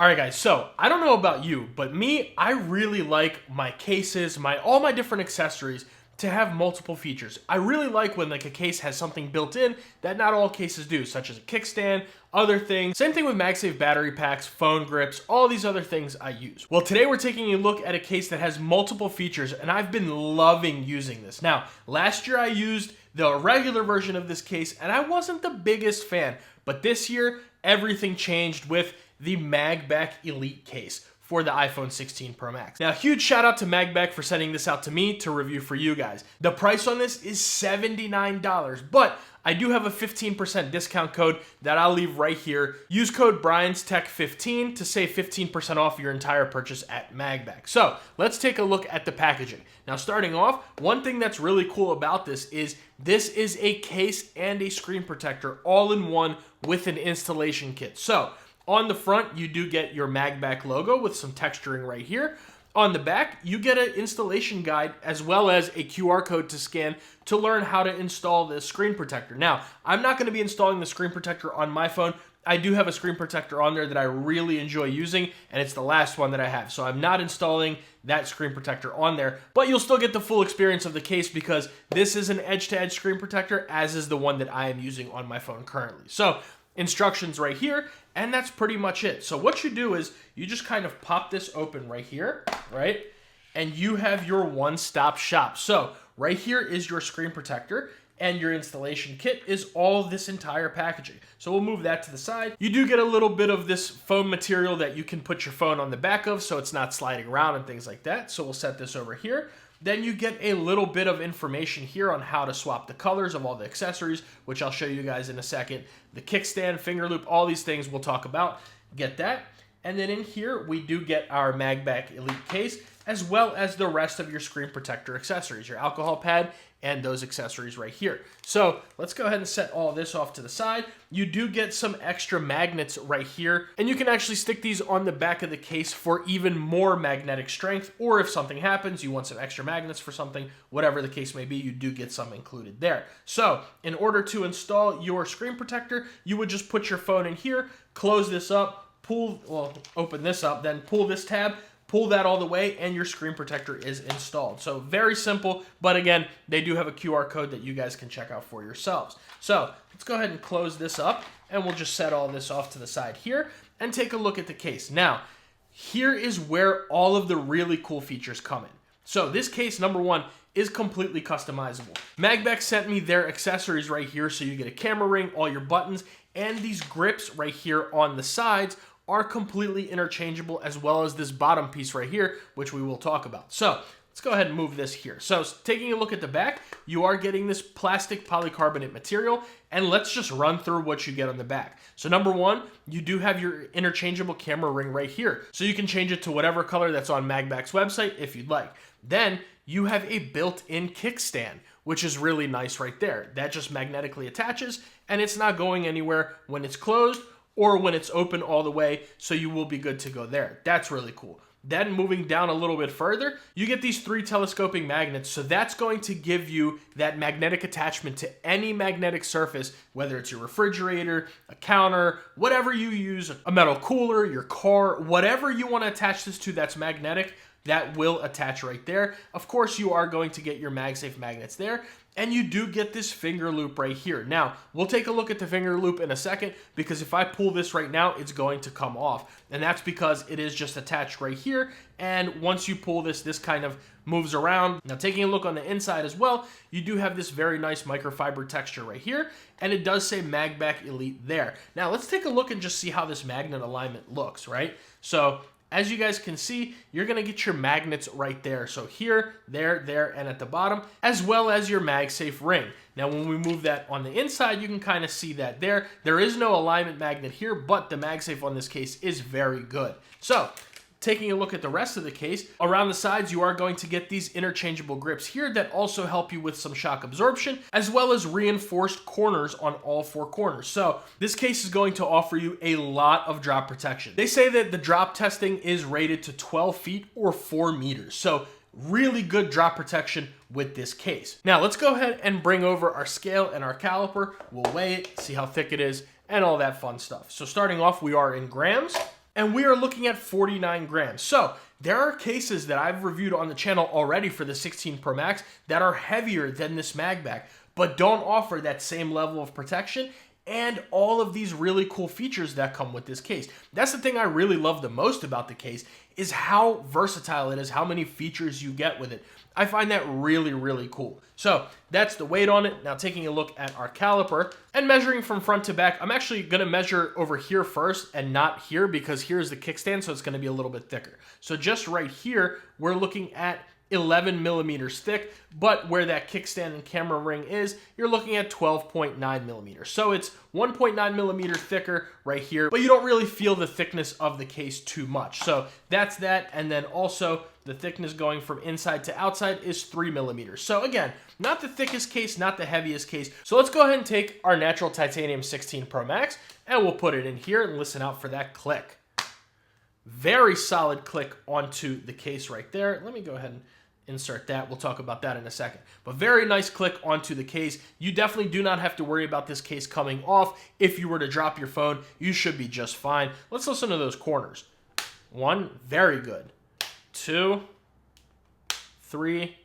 All right, guys, so I don't know about you, but me, I really like my cases, all my different accessories to have multiple features. I really like when like a case has something built in that not all cases do, such as a kickstand, other things. Same thing with MagSafe battery packs, phone grips, all these other things I use. Well, today we're taking a look at a case that has multiple features, and I've been loving using this. Now, last year I used the regular version of this case, and I wasn't the biggest fan, but this year, everything changed with the Magbak Elite case for the iPhone 16 Pro Max. Now, huge shout out to Magbak for sending this out to me to review for you guys. The price on this is $79, but I do have a 15% discount code that I'll leave right here. Use code BriansTech15 to save 15% off your entire purchase at Magbak. So let's take a look at the packaging. Now, starting off, one thing that's really cool about this is a case and a screen protector all in one with an installation kit. So on the front, you do get your Magbak logo with some texturing right here. On the back, you get an installation guide as well as a QR code to scan to learn how to install this screen protector. Now, I'm not going to be installing the screen protector on my phone. I do have a screen protector on there that I really enjoy using, and it's the last one that I have. So I'm not installing that screen protector on there, but you'll still get the full experience of the case because this is an edge-to-edge screen protector, as is the one that I am using on my phone currently. So instructions right here, and that's pretty much it. So what you do is you just kind of pop this open right here, right? And you have your one-stop shop. So right here is your screen protector, and your installation kit is all this entire packaging. So we'll move that to the side. You do get a little bit of this foam material that you can put your phone on the back of so it's not sliding around and things like that. So we'll set this over here. Then you get a little bit of information here on how to swap the colors of all the accessories, which I'll show you guys in a second. The kickstand, finger loop, all these things we'll talk about. Get that. And then in here, we do get our Magbak Elite case, as well as the rest of your screen protector accessories, your alcohol pad, and those accessories right here. So let's go ahead and set all this off to the side. You do get some extra magnets right here, and you can actually stick these on the back of the case for even more magnetic strength, or if something happens, you want some extra magnets for something, whatever the case may be, you do get some included there. So in order to install your screen protector, you would just put your phone in here, close this up, open this up, then pull this tab, pull that all the way, and your screen protector is installed. So very simple, but again, they do have a QR code that you guys can check out for yourselves. So let's go ahead and close this up, and we'll just set all this off to the side here and take a look at the case. Now, here is where all of the really cool features come in. So this case, number one, is completely customizable. Magbak sent me their accessories right here, so you get a camera ring, all your buttons, and these grips right here on the sides are completely interchangeable, as well as this bottom piece right here, which we will talk about. So let's go ahead and move this here. So taking a look at the back, you are getting this plastic polycarbonate material, and let's just run through what you get on the back. So number one, you do have your interchangeable camera ring right here. So you can change it to whatever color that's on Magbak's website if you'd like. Then you have a built-in kickstand, which is really nice right there. That just magnetically attaches, and it's not going anywhere when it's closed or when it's open all the way, so you will be good to go there. That's really cool. Then moving down a little bit further, you get these 3 telescoping magnets, so that's going to give you that magnetic attachment to any magnetic surface, whether it's your refrigerator, a counter, whatever you use, a metal cooler, your car, whatever you want to attach this to that's magnetic, that will attach right there. Of course, you are going to get your MagSafe magnets there, and you do get this finger loop right here. Now, we'll take a look at the finger loop in a second, because if I pull this right now, it's going to come off, and that's because it is just attached right here, and once you pull this, this kind of moves around. Now, taking a look on the inside as well, you do have this very nice microfiber texture right here, and it does say Magbak Elite there. Now, let's take a look and just see how this magnet alignment looks, right? So as you guys can see, you're going to get your magnets right there. So here, there, and at the bottom, as well as your MagSafe ring. Now, when we move that on the inside, you can kind of see that there. There is no alignment magnet here, but the MagSafe on this case is very good. So taking a look at the rest of the case, around the sides, you are going to get these interchangeable grips here that also help you with some shock absorption, as well as reinforced corners on all 4 corners. So this case is going to offer you a lot of drop protection. They say that the drop testing is rated to 12 feet or 4 meters. So really good drop protection with this case. Now let's go ahead and bring over our scale and our caliper. We'll weigh it, see how thick it is, and all that fun stuff. So starting off, we are in grams. and we are looking at 49 grams. So there are cases that I've reviewed on the channel already for the 16 Pro Max that are heavier than this Magbak, but don't offer that same level of protection and all of these really cool features that come with this case. That's the thing I really love the most about the case, is how versatile it is, how many features you get with it. I find that really, really cool. So that's the weight on it. Now taking a look at our caliper and measuring from front to back, I'm actually gonna measure over here first and not here, because here's the kickstand, so it's gonna be a little bit thicker. So just right here, we're looking at 11 millimeters thick, but where that kickstand and camera ring is, you're looking at 12.9 millimeters. So it's 1.9 millimeters thicker right here, but you don't really feel the thickness of the case too much. So that's that. And then also the thickness going from inside to outside is 3 millimeters. So again, not the thickest case, not the heaviest case. So let's go ahead and take our natural titanium 16 Pro Max and we'll put it in here and listen out for that click. Very solid click onto the case right there. Let me go ahead and insert that. We'll talk about that in a second. But very nice click onto the case. You definitely do not have to worry about this case coming off. If you were to drop your phone, you should be just fine. Let's listen to those corners. 1, very good. 2, 3,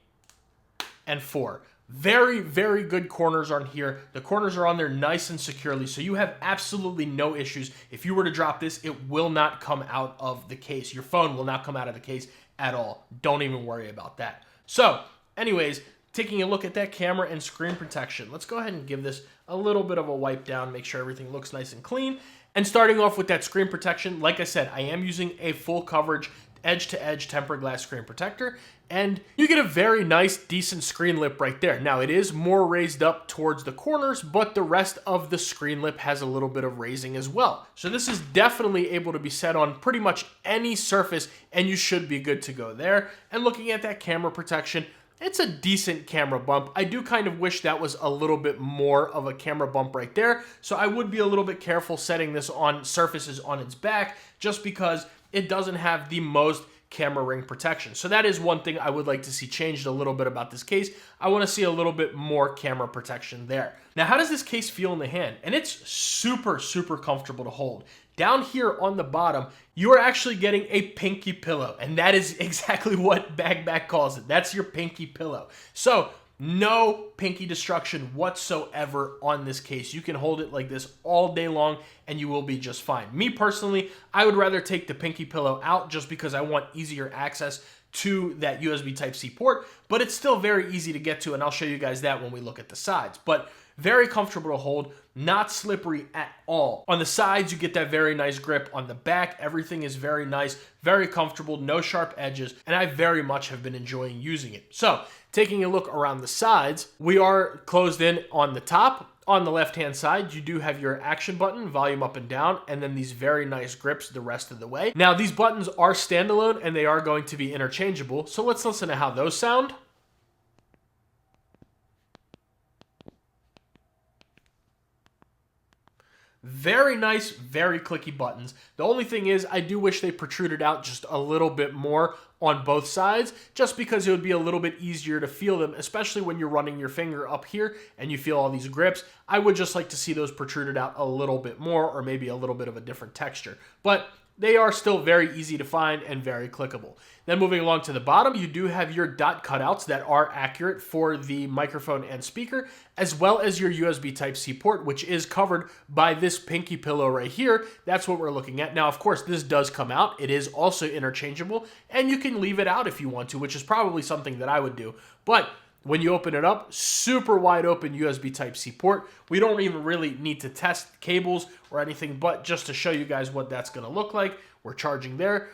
and 4. Very, very good corners on here. The corners are on there nice and securely, so you have absolutely no issues. If you were to drop this, it will not come out of the case. Your phone will not come out of the case at all. Don't even worry about that. So, anyways, taking a look at that camera and screen protection, let's go ahead and give this a little bit of a wipe down, make sure everything looks nice and clean. And starting off with that screen protection, like I said, I am using a full coverage edge-to-edge tempered glass screen protector, and you get a very nice, decent screen lip right there. Now, it is more raised up towards the corners, but the rest of the screen lip has a little bit of raising as well. So this is definitely able to be set on pretty much any surface, and you should be good to go there. And looking at that camera protection, it's a decent camera bump. I do kind of wish that was a little bit more of a camera bump right there, so I would be a little bit careful setting this on surfaces on its back, just because it doesn't have the most camera ring protection. So that is one thing I would like to see changed a little bit about this case. I want to see a little bit more camera protection there. Now, how does this case feel in the hand? And it's super, super comfortable to hold. Down here on the bottom, you are actually getting a pinky pillow, and that is exactly what Magbak calls it. That's your pinky pillow. So no pinky destruction whatsoever on this case. You can hold it like this all day long and you will be just fine. Me personally, I would rather take the pinky pillow out just because I want easier access to that USB Type-C port, but it's still very easy to get to, and I'll show you guys that when we look at the sides. But very comfortable to hold, not slippery at all. On the sides, you get that very nice grip. On the back, everything is very nice, very comfortable, no sharp edges, and I very much have been enjoying using it. So, taking a look around the sides, we are closed in on the top. On the left-hand side, you do have your action button, volume up and down, and then these very nice grips the rest of the way. Now, these buttons are standalone, and they are going to be interchangeable, so let's listen to how those sound. Very nice, very clicky buttons. The only thing is, I do wish they protruded out just a little bit more on both sides, just because it would be a little bit easier to feel them, especially when you're running your finger up here and you feel all these grips. I would just like to see those protruded out a little bit more, or maybe a little bit of a different texture. But they are still very easy to find and very clickable. Then moving along to the bottom, you do have your dot cutouts that are accurate for the microphone and speaker, as well as your USB Type-C port, which is covered by this pinky pillow right here. That's what we're looking at. Now, of course, this does come out. It is also interchangeable, and you can leave it out if you want to, which is probably something that I would do. But when you open it up, super wide open USB Type-C port. We don't even really need to test cables or anything, but just to show you guys what that's going to look like. We're charging there.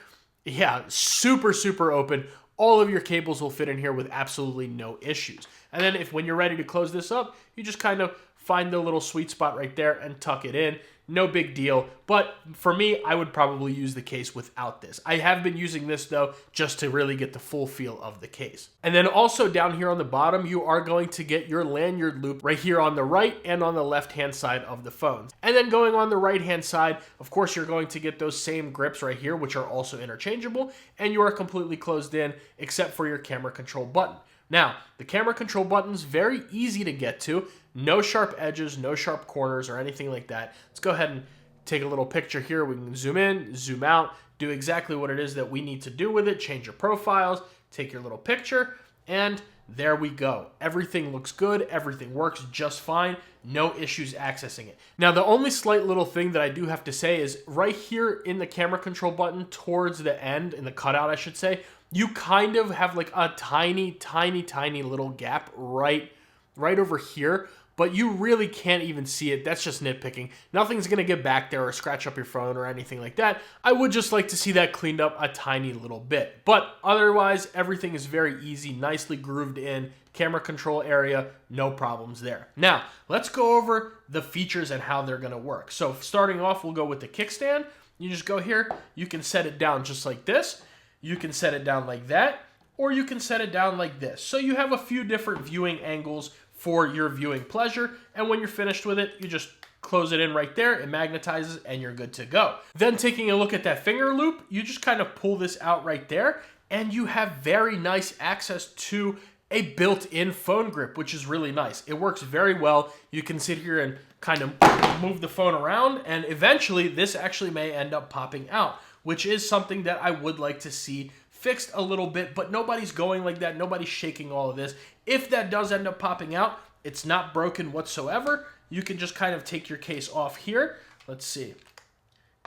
Yeah, super, super open. All of your cables will fit in here with absolutely no issues. And then when you're ready to close this up, you just kind of find the little sweet spot right there and tuck it in. No big deal, but for me, I would probably use the case without this. I have been using this though, just to really get the full feel of the case. And then also down here on the bottom, you are going to get your lanyard loop right here on the right and on the left-hand side of the phones. And then going on the right-hand side, of course, you're going to get those same grips right here, which are also interchangeable, and you are completely closed in except for your camera control button. Now, the camera control button's very easy to get to. No sharp edges, no sharp corners or anything like that. Let's go ahead and take a little picture here. We can zoom in, zoom out, do exactly what it is that we need to do with it, change your profiles, take your little picture, and there we go. Everything looks good. Everything works just fine. No issues accessing it. Now, the only slight little thing that I do have to say is right here in the camera control button towards the end, in the cutout, I should say, you kind of have like a tiny, tiny, tiny little gap right over here, but you really can't even see it. That's just nitpicking. Nothing's going to get back there or scratch up your phone or anything like that. I would just like to see that cleaned up a tiny little bit. But otherwise, everything is very easy, nicely grooved in. Camera control area, no problems there. Now, let's go over the features and how they're going to work. So starting off, we'll go with the kickstand. You just go here. You can set it down just like this. You can set it down like that, or you can set it down like this. So you have a few different viewing angles for your viewing pleasure, and when you're finished with it, you just close it in right there, it magnetizes, and you're good to go. Then taking a look at that finger loop, you just kind of pull this out right there, and you have very nice access to a built-in phone grip, which is really nice. It works very well. You can sit here and kind of move the phone around, and eventually this actually may end up popping out, which is something that I would like to see fixed a little bit, but nobody's going like that. Nobody's shaking all of this. If that does end up popping out, it's not broken whatsoever. You can just kind of take your case off here. Let's see.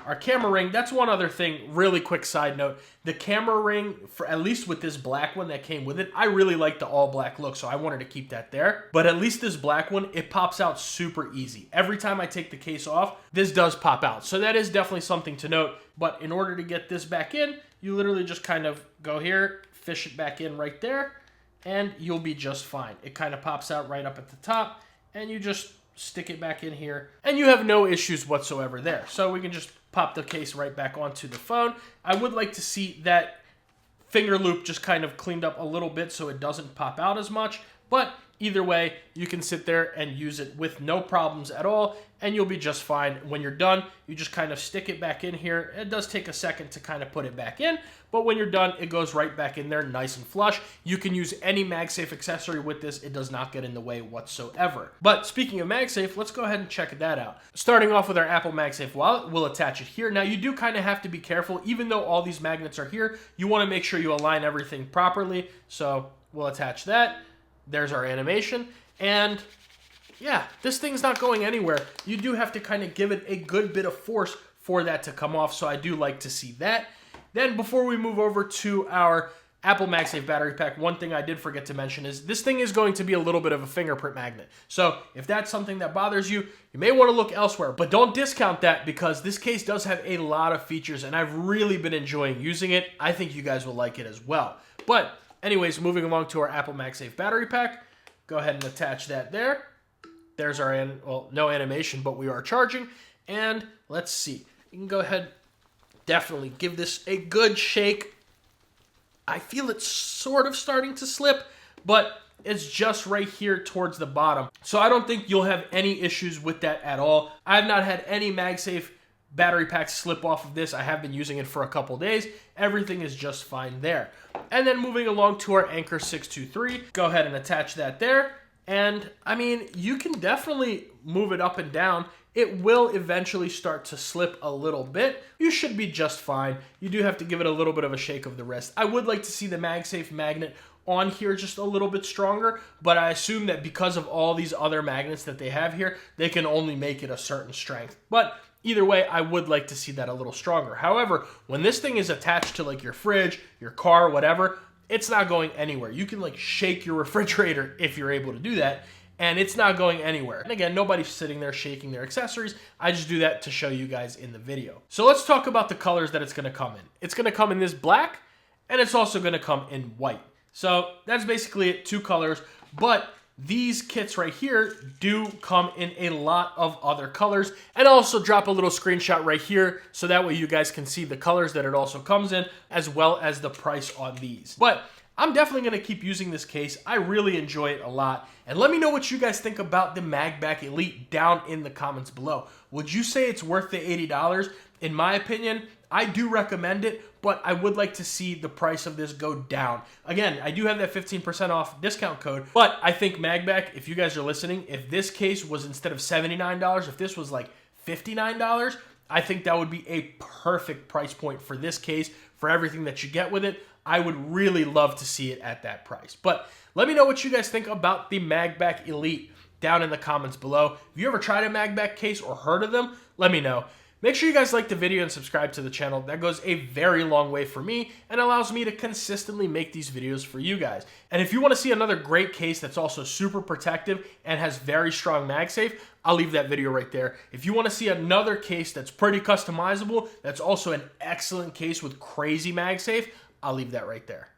Our camera ring, that's one other thing, really quick side note. The camera ring, for at least with this black one that came with it, I really like the all black look, so I wanted to keep that there. But at least this black one, it pops out super easy. Every time I take the case off, this does pop out. So that is definitely something to note. But in order to get this back in, you literally just kind of go here, fish it back in right there, and you'll be just fine. It kind of pops out right up at the top, and you just stick it back in here, and you have no issues whatsoever there. So we can just pop the case right back onto the phone. I would like to see that finger loop just kind of cleaned up a little bit so it doesn't pop out as much, but either way, you can sit there and use it with no problems at all, and you'll be just fine. When you're done, you just kind of stick it back in here. It does take a second to kind of put it back in, but when you're done, it goes right back in there nice and flush. You can use any MagSafe accessory with this. It does not get in the way whatsoever. But speaking of MagSafe, let's go ahead and check that out. Starting off with our Apple MagSafe wallet, we'll attach it here. Now, you do kind of have to be careful. Even though all these magnets are here, you want to make sure you align everything properly. So we'll attach that. There's our animation, and yeah, this thing's not going anywhere. You do have to kind of give it a good bit of force for that to come off, so I do like to see that. Then before we move over to our Apple MagSafe battery pack, one thing I did forget to mention is this thing is going to be a little bit of a fingerprint magnet. So if that's something that bothers you, you may want to look elsewhere, but don't discount that because this case does have a lot of features, and I've really been enjoying using it. I think you guys will like it as well. But anyways, moving along to our Apple MagSafe battery pack, go ahead and attach that there. There's our, well, no animation, but we are charging. And let's see. You can go ahead, definitely give this a good shake. I feel it's sort of starting to slip, but it's just right here towards the bottom. So I don't think you'll have any issues with that at all. I've not had any MagSafe battery packs slip off of this. I have been using it for a couple days. Everything is just fine there. And then moving along to our Anchor 623, go ahead and attach that there. And I mean, you can definitely move it up and down. It will eventually start to slip a little bit. You should be just fine. You do have to give it a little bit of a shake of the wrist. I would like to see the MagSafe magnet on here just a little bit stronger, but I assume that because of all these other magnets that they have here, they can only make it a certain strength. But either way, I would like to see that a little stronger. However, when this thing is attached to like your fridge, your car, whatever, it's not going anywhere. You can like shake your refrigerator if you're able to do that, and it's not going anywhere. And again, nobody's sitting there shaking their accessories. I just do that to show you guys in the video. So let's talk about the colors that it's gonna come in. It's gonna come in this black, and it's also gonna come in white. So that's basically it, 2 colors, but these kits right here do come in a lot of other colors, and I'll also drop a little screenshot right here so that way you guys can see the colors that it also comes in as well as the price on these. But I'm definitely going to keep using this case. I really enjoy it a lot. And let me know what you guys think about the Magbak Elite down in the comments below. Would you say it's worth the $80? In my opinion, I do recommend it, but I would like to see the price of this go down. Again, I do have that 15% off discount code, but I think Magbak, if you guys are listening, if this case was instead of $79, if this was like $59, I think that would be a perfect price point for this case, for everything that you get with it. I would really love to see it at that price. But let me know what you guys think about the Magbak Elite down in the comments below. If you ever tried a Magbak case or heard of them, let me know. Make sure you guys like the video and subscribe to the channel. That goes a very long way for me and allows me to consistently make these videos for you guys. And if you want to see another great case that's also super protective and has very strong MagSafe, I'll leave that video right there. If you want to see another case that's pretty customizable, that's also an excellent case with crazy MagSafe, I'll leave that right there.